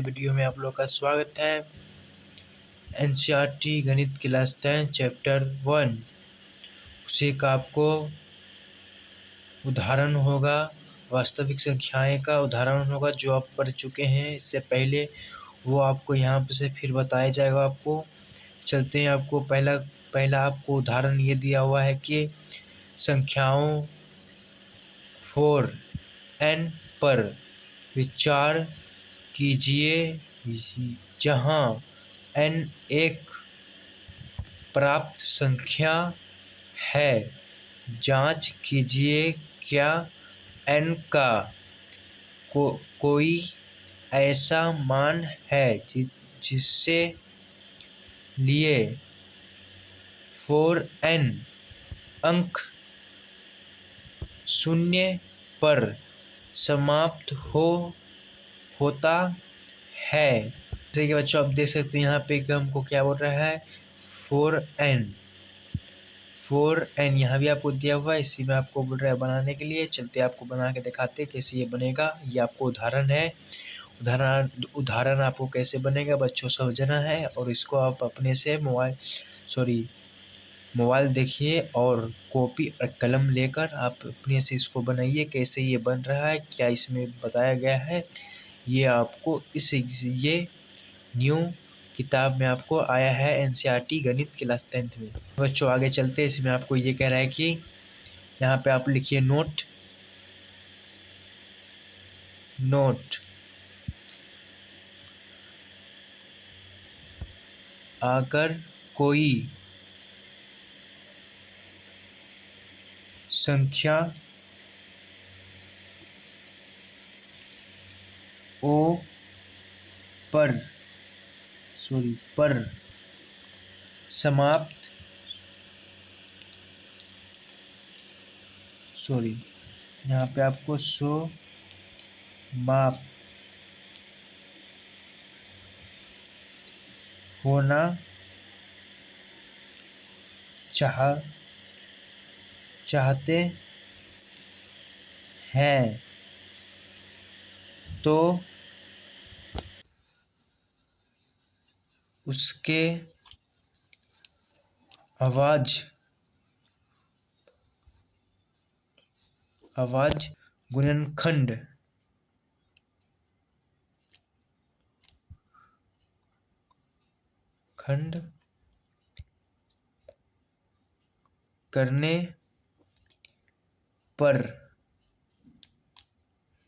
Video में आप लोग का स्वागत है। एनसीईआरटी गणित क्लास 10 चैप्टर 1 उसी का आपको उदाहरण होगा, वास्तविक संख्याएं का उदाहरण होगा जो आप पढ़ चुके हैं इससे पहले, वो आपको यहाँ पे से फिर बताया जाएगा। आपको चलते हैं, आपको पहला आपको उदाहरण ये दिया हुआ है कि संख्याओं 4n पर विचार कीजिए जहाँ n एक प्राप्त संख्या है। जांच कीजिए क्या n का कोई ऐसा मान है जिससे लिए 4n अंक शून्य पर समाप्त होता है। जैसे कि बच्चों आप देख सकते हैं यहाँ पे कि हमको क्या बोल रहा है 4n यहाँ भी आपको दिया हुआ है, इसी में आपको बोल रहा है बनाने के लिए। चलते आपको बना के दिखाते कैसे ये बनेगा। ये आपको उदाहरण है, उदाहरण आपको कैसे बनेगा बच्चों समझना है। और इसको आप अपने से मोबाइल देखिए और कॉपी और कलम लेकर आप अपने से इसको बनाइए। कैसे ये बन रहा है, क्या इसमें बताया गया है, ये आपको ये न्यू किताब में आपको आया है एनसीईआरटी गणित क्लास 10 में। बच्चों आगे चलते, इसमें आपको ये कह रहा है कि यहाँ पे आप लिखिए नोट अगर कोई संख्या ओ पर समाप्त यहाँ पे आपको समाप्त होना चाहते हैं तो उसके अभाज्य गुणनखंड करने पर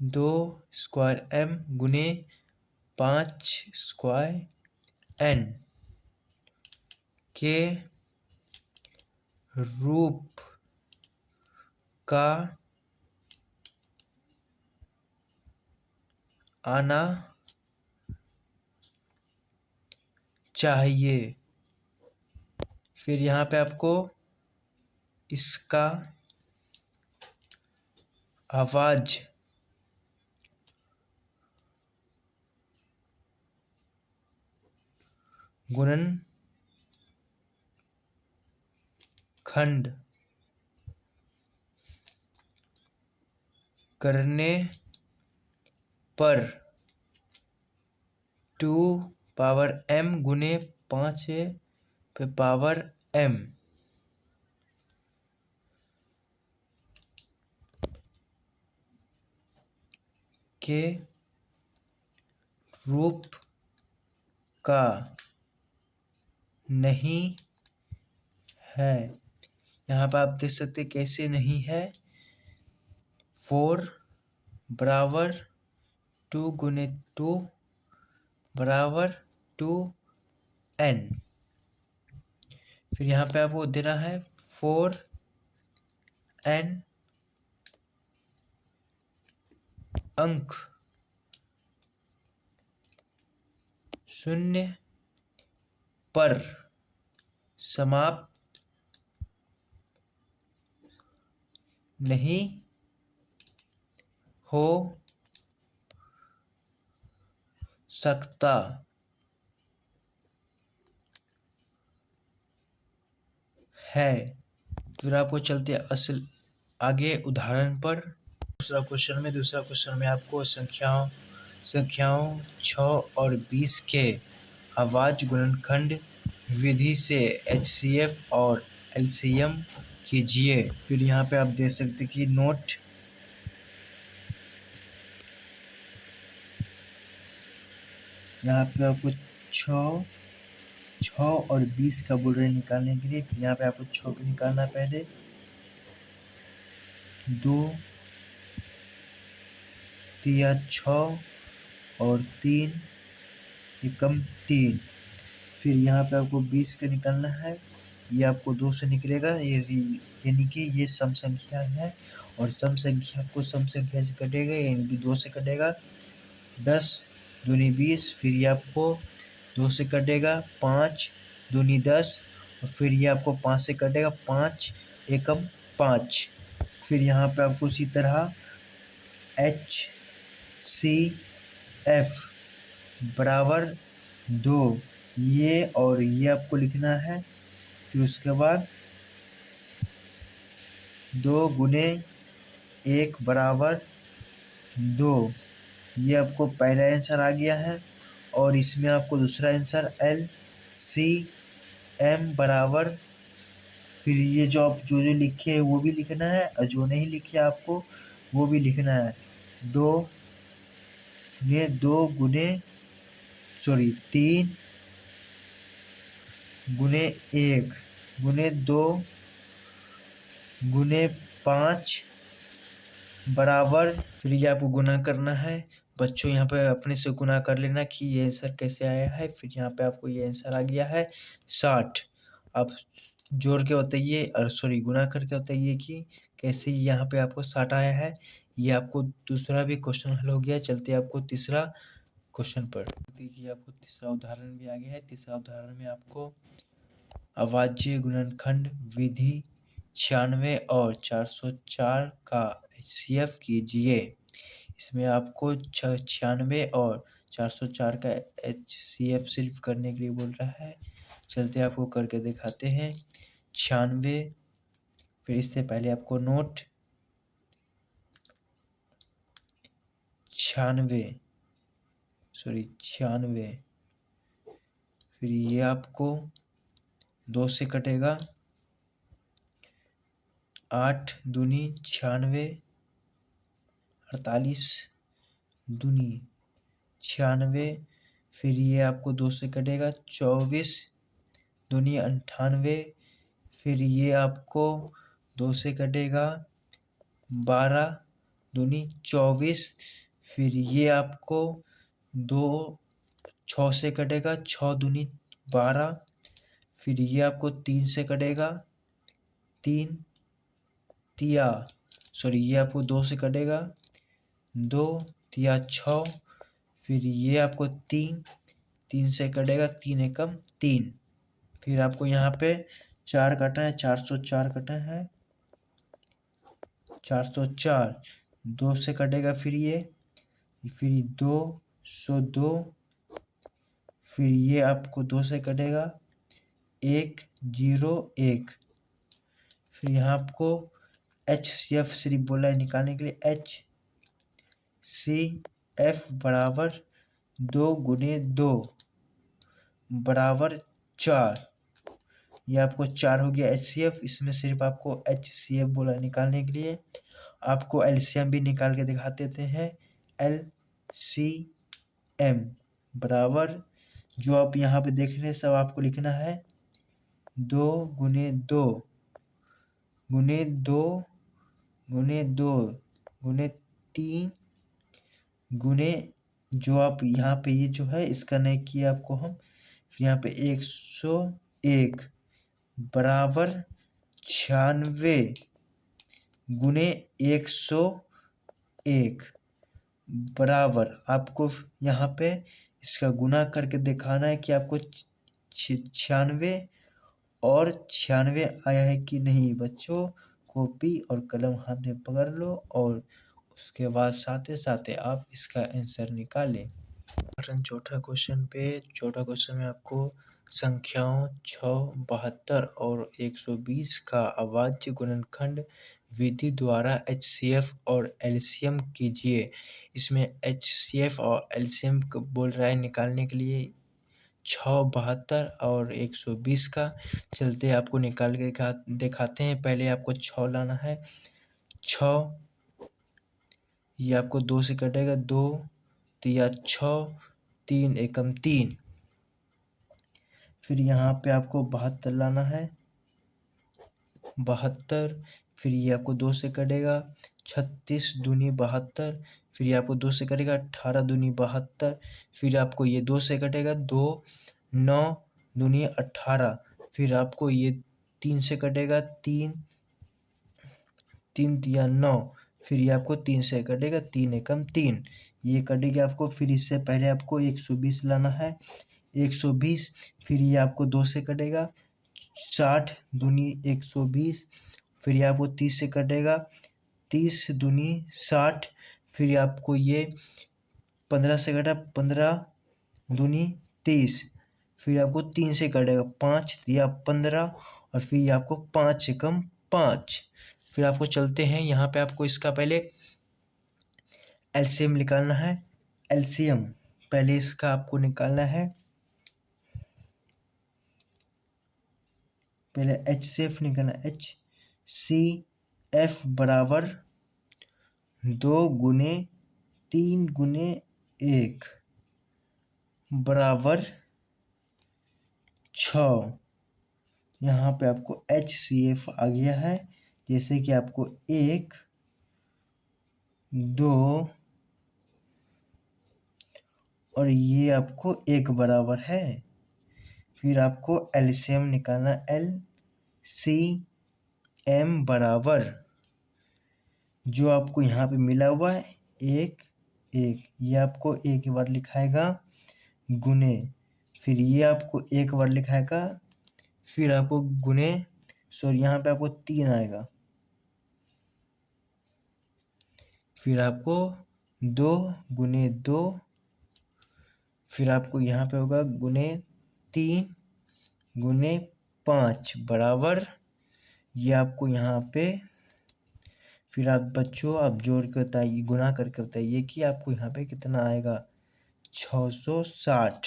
2m गुने 5n के रूप का आना चाहिए। फिर यहाँ पे आपको इसका अभाज्य गुणनखंड करने पर 2m गुने 5m के रूप का नहीं है। यहाँ पर आप देख सकते कैसे नहीं है। 4 बराबर 2 गुने 2 बराबर 2n। फिर यहाँ पे आपको देना है 4n अंक शून्य पर समाप्त नहीं हो सकता है। फिर आपको चलते असल आगे उदाहरण पर। दूसरा क्वेश्चन में आपको संख्याओं 6 और 20 के अभाज्य गुणनखंड विधि से HCF और LCM कीजिए। फिर यहाँ पे आप देख सकते कि नोट, यहाँ पे आपको 6 और 20 का बोल रहे निकालने के लिए। फिर यहाँ पे आपको 6 को निकालना पहले, 2 तिया 6 और 3 एकम 3। फिर यहाँ पे आपको 20 का निकालना है, ये आपको 2 से निकलेगा, यानी कि ये सम संख्या है और सम संख्या को सम संख्या से कटेगा, यानी कि 2 से कटेगा। 10 दूनी 20, फिर ये आपको 2 से कटेगा। 5 दूनी 10 और फिर ये आपको 5 से कटेगा। 5 एकम 5। फिर यहाँ पे आपको उसी तरह HCF बराबर 2, ये और ये आपको लिखना है। फिर उसके बाद 2 गुने 1 बराबर 2, ये आपको पहला आंसर आ गया है। और इसमें आपको दूसरा आंसर LCM बराबर, फिर ये जो आप जो लिखे है वो भी लिखना है और जो नहीं लिखे आपको वो भी लिखना है। 3 गुने 1 गुने 2 गुने 5 बराबर, फिर ये आपको गुना करना है। बच्चों यहाँ पे अपने से गुना कर लेना कि ये आंसर कैसे आया है। फिर यहाँ पे आपको ये आंसर आ गया है 60। आप जोड़ के बताइए, और सॉरी गुना करके बताइए कि कैसे यहाँ पे आपको 60 आया है। ये आपको दूसरा भी क्वेश्चन हल हो गया। चलते आपको तीसरा क्वेश्चन पर। देखिए आपको तीसरा उदाहरण भी आ गया है। तीसरा उदाहरण में आपको अभाज्य गुणनखंड विधि 96 और 404 का HCF कीजिए। इसमें आपको 96 और 404 का HCF सिर्फ करने के लिए बोल रहा है। चलते आपको करके दिखाते हैं। 96, फिर इससे पहले आपको नोट 96, फिर ये आपको 2 से कटेगा। 8 दूनी 96, 48 दूनी 96, फिर ये आपको 2 से कटेगा। 24 दूनी 98, फिर ये आपको 2 से कटेगा। 12 दूनी 24, फिर ये आपको 6 से कटेगा। 6 दूनी 12, फिर ये आपको 3 से कटेगा। 3 ये आपको 2 से कटेगा। 2 तिया 6, फिर ये आपको 3 से कटेगा। 3 एकम 3, फिर आपको यहाँ पे 4 काटना है। 404 काटना है। 404 2 से कटेगा, फिर 202, फिर ये आपको 2 से कटेगा। 101, फिर यहाँ आपको HCF सिर्फ बोला है निकालने के लिए। HCF बराबर 2 गुने 2 बराबर 4, ये आपको 4 हो गया HCF। इसमें सिर्फ आपको HCF बोला निकालने के लिए। आपको LCM भी निकाल के दिखा देते हैं। LCM बराबर, जो आप यहाँ पे देख रहे हैं सब आपको लिखना है। 2 गुने 2 गुने 2 गुने 2 गुने 3 गुने, जो आप यहाँ पे ये जो है इसका नहीं किया आपको हम, फिर यहाँ पे 101 बराबर 96 गुने 101 बराबर, आपको यहाँ पे इसका गुना करके दिखाना है कि आपको 96 और 96 आया है कि नहीं। बच्चों कॉपी और कलम हाथ में पकड़ लो और उसके बाद साथ ही आप इसका आंसर निकालें। चौथा क्वेश्चन में आपको संख्याओं 6, 72 और 120 का अभाज्य गुणनखंड विधि द्वारा HCF और एलसीएम कीजिए। इसमें HCF और एलसीएम बोल रहा है निकालने के लिए 672 और 120 का। चलते आपको निकाल के दिखाते हैं। पहले आपको 6 लाना है। 6 ये आपको 2 से कटेगा, 2 तिया 6, 3 एकम 3। फिर यहाँ पे आपको 72 लाना है, 72। फिर ये आपको 2 से कटेगा, 36 दूनी 72। फिर ये आपको 2 से कटेगा, 18 दूनी 72। फिर आपको ये 2 से कटेगा, 2 9 दूनी 18। फिर आपको ये 3 से कटेगा, 3 3 तिया 9। फिर ये आपको 3 से कटेगा, 3 एकम 3। ये कटेगा आपको। फिर इससे पहले आपको 120 लाना है, 120। फिर ये आपको 2 से कटेगा, 60 दूनी 120। फिर ये आपको 30 से कटेगा, 30 दूनी 60। फिर आपको ये 15 से कटा, 15 दूनी 30। फिर आपको 3 से कटेगा, 5 या 15। और फिर ये आपको 5 एकम 5। फिर आपको चलते हैं, यहाँ पे आपको इसका पहले एलसीएम निकालना है। एलसीएम पहले इसका आपको निकालना है। पहले HCF निकालना, HCF बराबर 2 गुने 3 गुने 1 बराबर 6। यहाँ पे आपको HCF आ गया है। जैसे कि आपको 1 2 और ये आपको 1 बराबर है। फिर आपको एलसीएम निकालना, LCM बराबर जो आपको यहाँ पे मिला हुआ है 1 1, ये आपको एक बार लिखाएगा गुने। फिर ये आपको एक बार लिखाएगा, फिर आपको गुने, सॉरी यहाँ पे आपको 3 आएगा। फिर आपको 2 गुने 2। फिर आपको यहाँ पे होगा गुने 3 गुने 5 बराबर, ये आपको यहाँ पे। फिर आप बच्चों आप जोड़ के बताइए, गुना करके बताइए कि आपको यहाँ पे कितना आएगा, 660।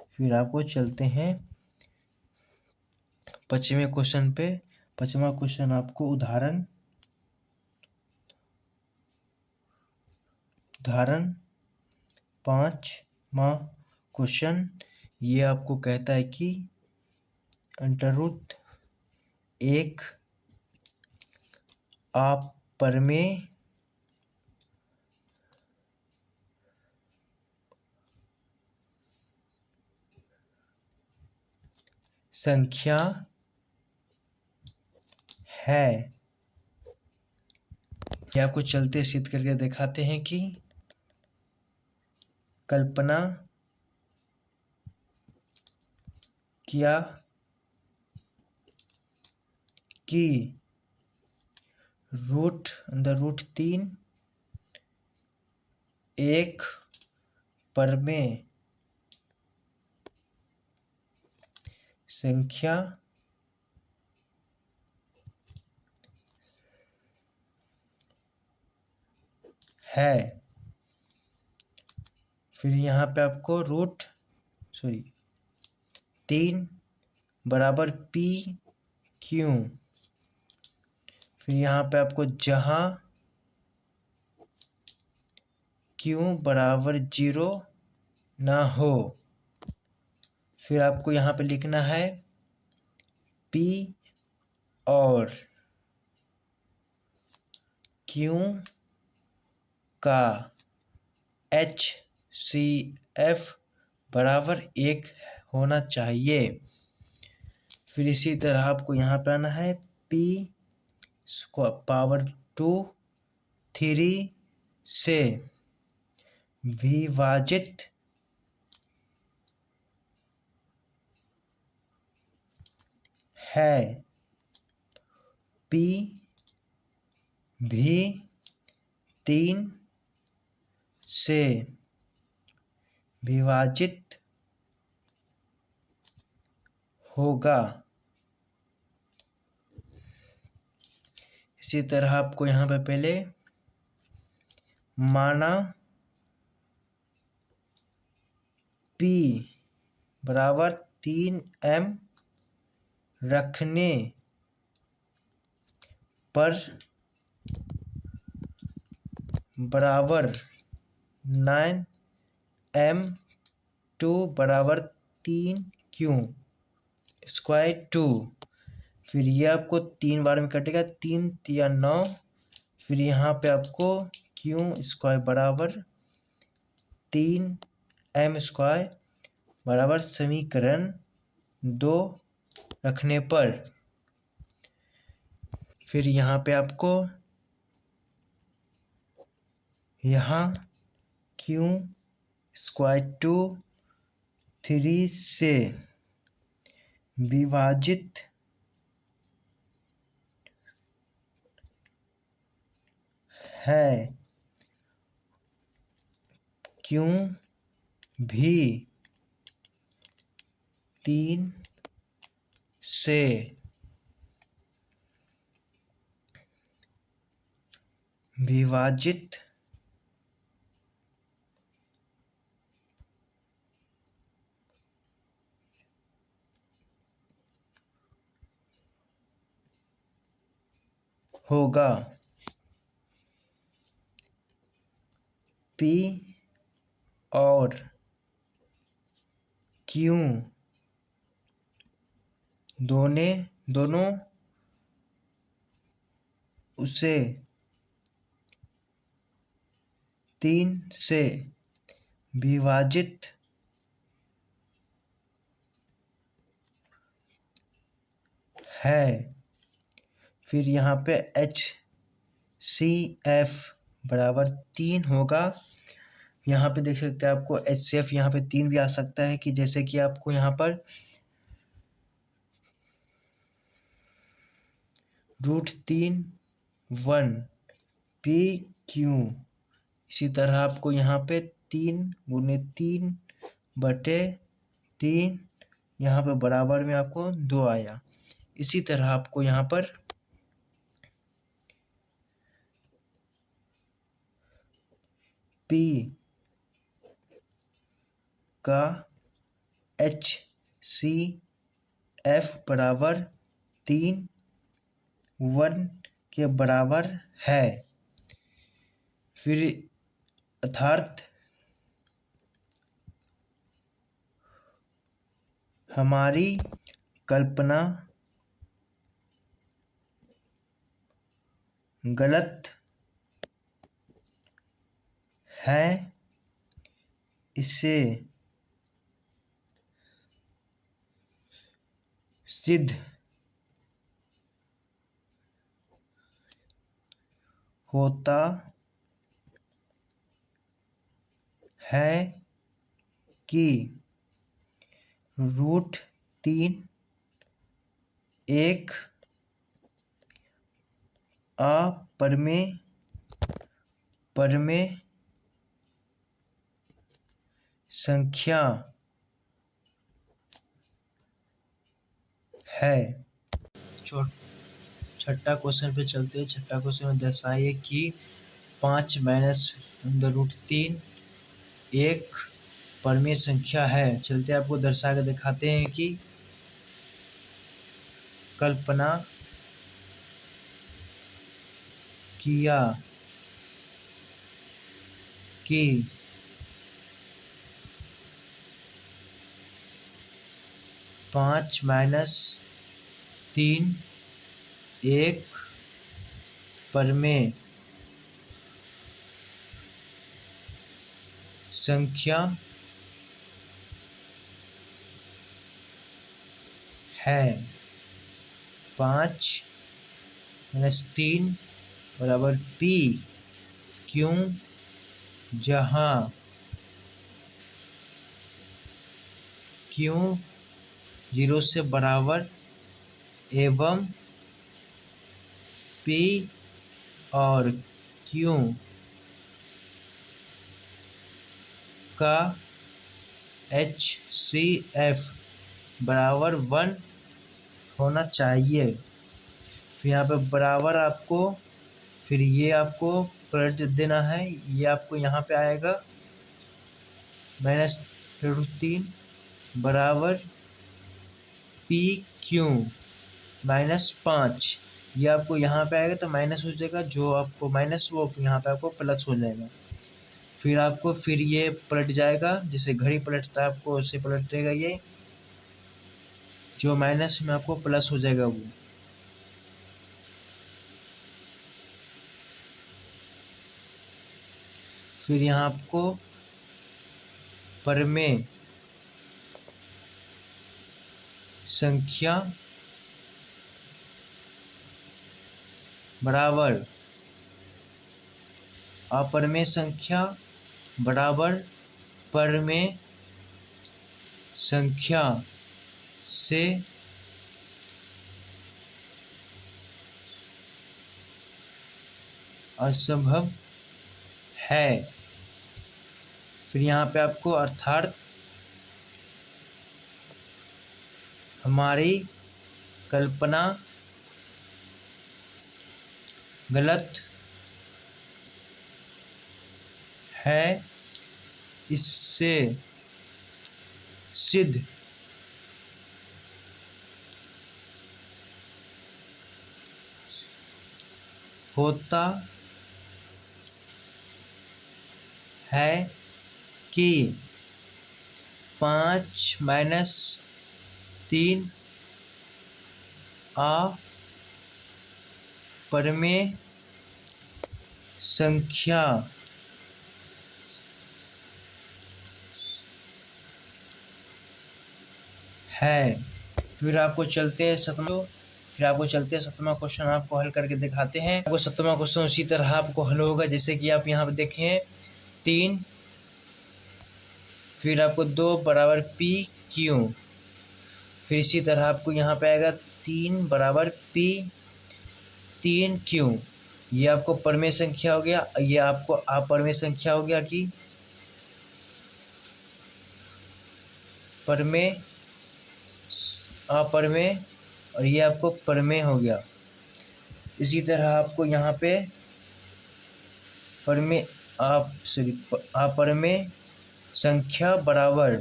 फिर आपको चलते हैं 25वें क्वेश्चन पे। 25वां क्वेश्चन आपको उदाहरण 5वां क्वेश्चन ये आपको कहता है कि अंडररूट 1 अपरमेय संख्या है। ये आपको चलते सिद्ध करके दिखाते हैं कि कल्पना किया कि अंडररूट 3 एक परमेय संख्या है। फिर यहाँ पे आपको 3 बराबर PQ। फिर यहाँ पे आपको जहाँ Q बराबर 0 ना हो, फिर आपको यहाँ पे लिखना है P और Q का HCF बराबर 1 होना चाहिए। फिर इसी तरह आपको यहाँ पे आना है P पावर 2 3 से विभाजित है। P भी 3 से विभाजित होगा। इसी तरह आपको यहाँ पे पहले माना P बराबर 3m रखने पर बराबर 9m2 बराबर 3q स्क्वायर 2। फिर ये आपको 3 बार में कटेगा, 3 या 9। फिर यहाँ पे आपको q स्क्वायर बराबर 3m स्क्वायर बराबर समीकरण 2 रखने पर फिर यहाँ पे आपको यहाँ q स्क्वायर 2 3 से विभाजित है क्यों भी 3 से विभाजित होगा। P और Q दोनों उसे 3 से विभाजित है। फिर यहाँ पे HCF बराबर 3 होगा। यहाँ पे देख सकते हैं आपको HCF यहाँ पे 3 भी आ सकता है, कि जैसे कि आपको यहाँ पर √3 1 PQ। इसी तरह आपको यहाँ पे 3×3/3 यहाँ पे बराबर में आपको 2 आया। इसी तरह आपको यहाँ पर P का HCF बराबर 3 1 के बराबर है। फिर अर्थात हमारी कल्पना गलत है, इसे सिद्ध होता है कि √3 एक अपरिमेय संख्या है। छठा क्वेश्चन पे चलते हैं। छठा क्वेश्चन में दर्शाइए कि 5 -√3 एक परिमेय संख्या है। चलते आपको दर्शा कर दिखाते हैं कि कल्पना किया कि 5 -3 एक परिमेय संख्या है। 5 -3 बराबर P क्यों, जहाँ Q 0 से बराबर एवं P और Q का HCF बराबर 1 होना चाहिए। फिर यहाँ पे बराबर आपको फिर ये आपको पलट देना है, ये आपको यहाँ पे आएगा -√3 बराबर पी क्यू -5। ये आपको यहाँ पे आएगा तो माइनस हो जाएगा, जो आपको माइनस वो यहाँ पे आपको प्लस हो जाएगा। फिर ये पलट जाएगा, जैसे घड़ी पलटता है आपको उससे पलटेगा ये, जो माइनस में आपको प्लस हो जाएगा वो। फिर यहाँ आपको परमेय संख्या बराबर अपरमेय संख्या बराबर परमेय संख्या से असंभव है। फिर यहाँ पे आपको अर्थात हमारी कल्पना गलत है, इससे सिद्ध होता है कि 5 - 3 अपरमेय संख्या है। फिर आपको चलते हैं सतवां क्वेश्चन आपको हल करके दिखाते हैं। आपको सतवां क्वेश्चन उसी तरह आपको हल होगा जैसे कि आप यहाँ पे देखें 3, फिर आपको 2 बराबर पी क्यू, फिर इसी तरह आपको यहाँ पे आएगा 3 बराबर पी 3 क्यू। ये आपको परमेय संख्या हो गया, ये आपको अपरमेय संख्या हो गया कि परमेय अपरमेय, और ये आपको परमेय हो गया। इसी तरह आपको यहाँ पे अपरमेय संख्या बराबर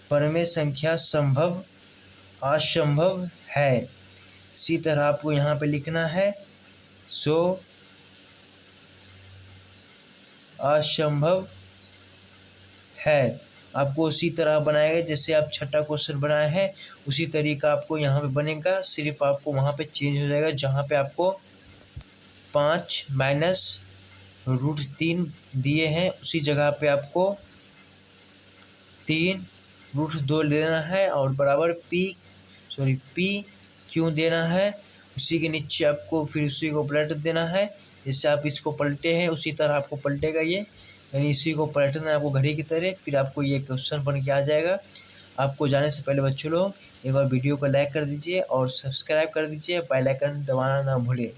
परमेय संख्या संभव असंभव है। इसी तरह आपको यहाँ पे लिखना है सो असंभव है। आपको उसी तरह बनाएगा जैसे आप छठा क्वेश्चन बनाए हैं, उसी तरीका आपको यहाँ पे बनेगा, सिर्फ आपको वहाँ पे चेंज हो जाएगा। जहाँ पे आपको 5 - √3 दिए हैं उसी जगह पे आपको 3√2 लेना है और बराबर पी क्यों देना है। उसी के नीचे आपको फिर उसी को पलट देना है, जैसे आप इसको पलटे हैं उसी तरह आपको पलटेगा ये, यानी इसी को पलटना है आपको घड़ी की तरह। फिर आपको ये क्वेश्चन बन के आ जाएगा। आपको जाने से पहले बच्चों लोग एक बार वीडियो को लाइक कर दीजिए और सब्सक्राइब कर दीजिए, बेल आइकन दबाना ना भूलें।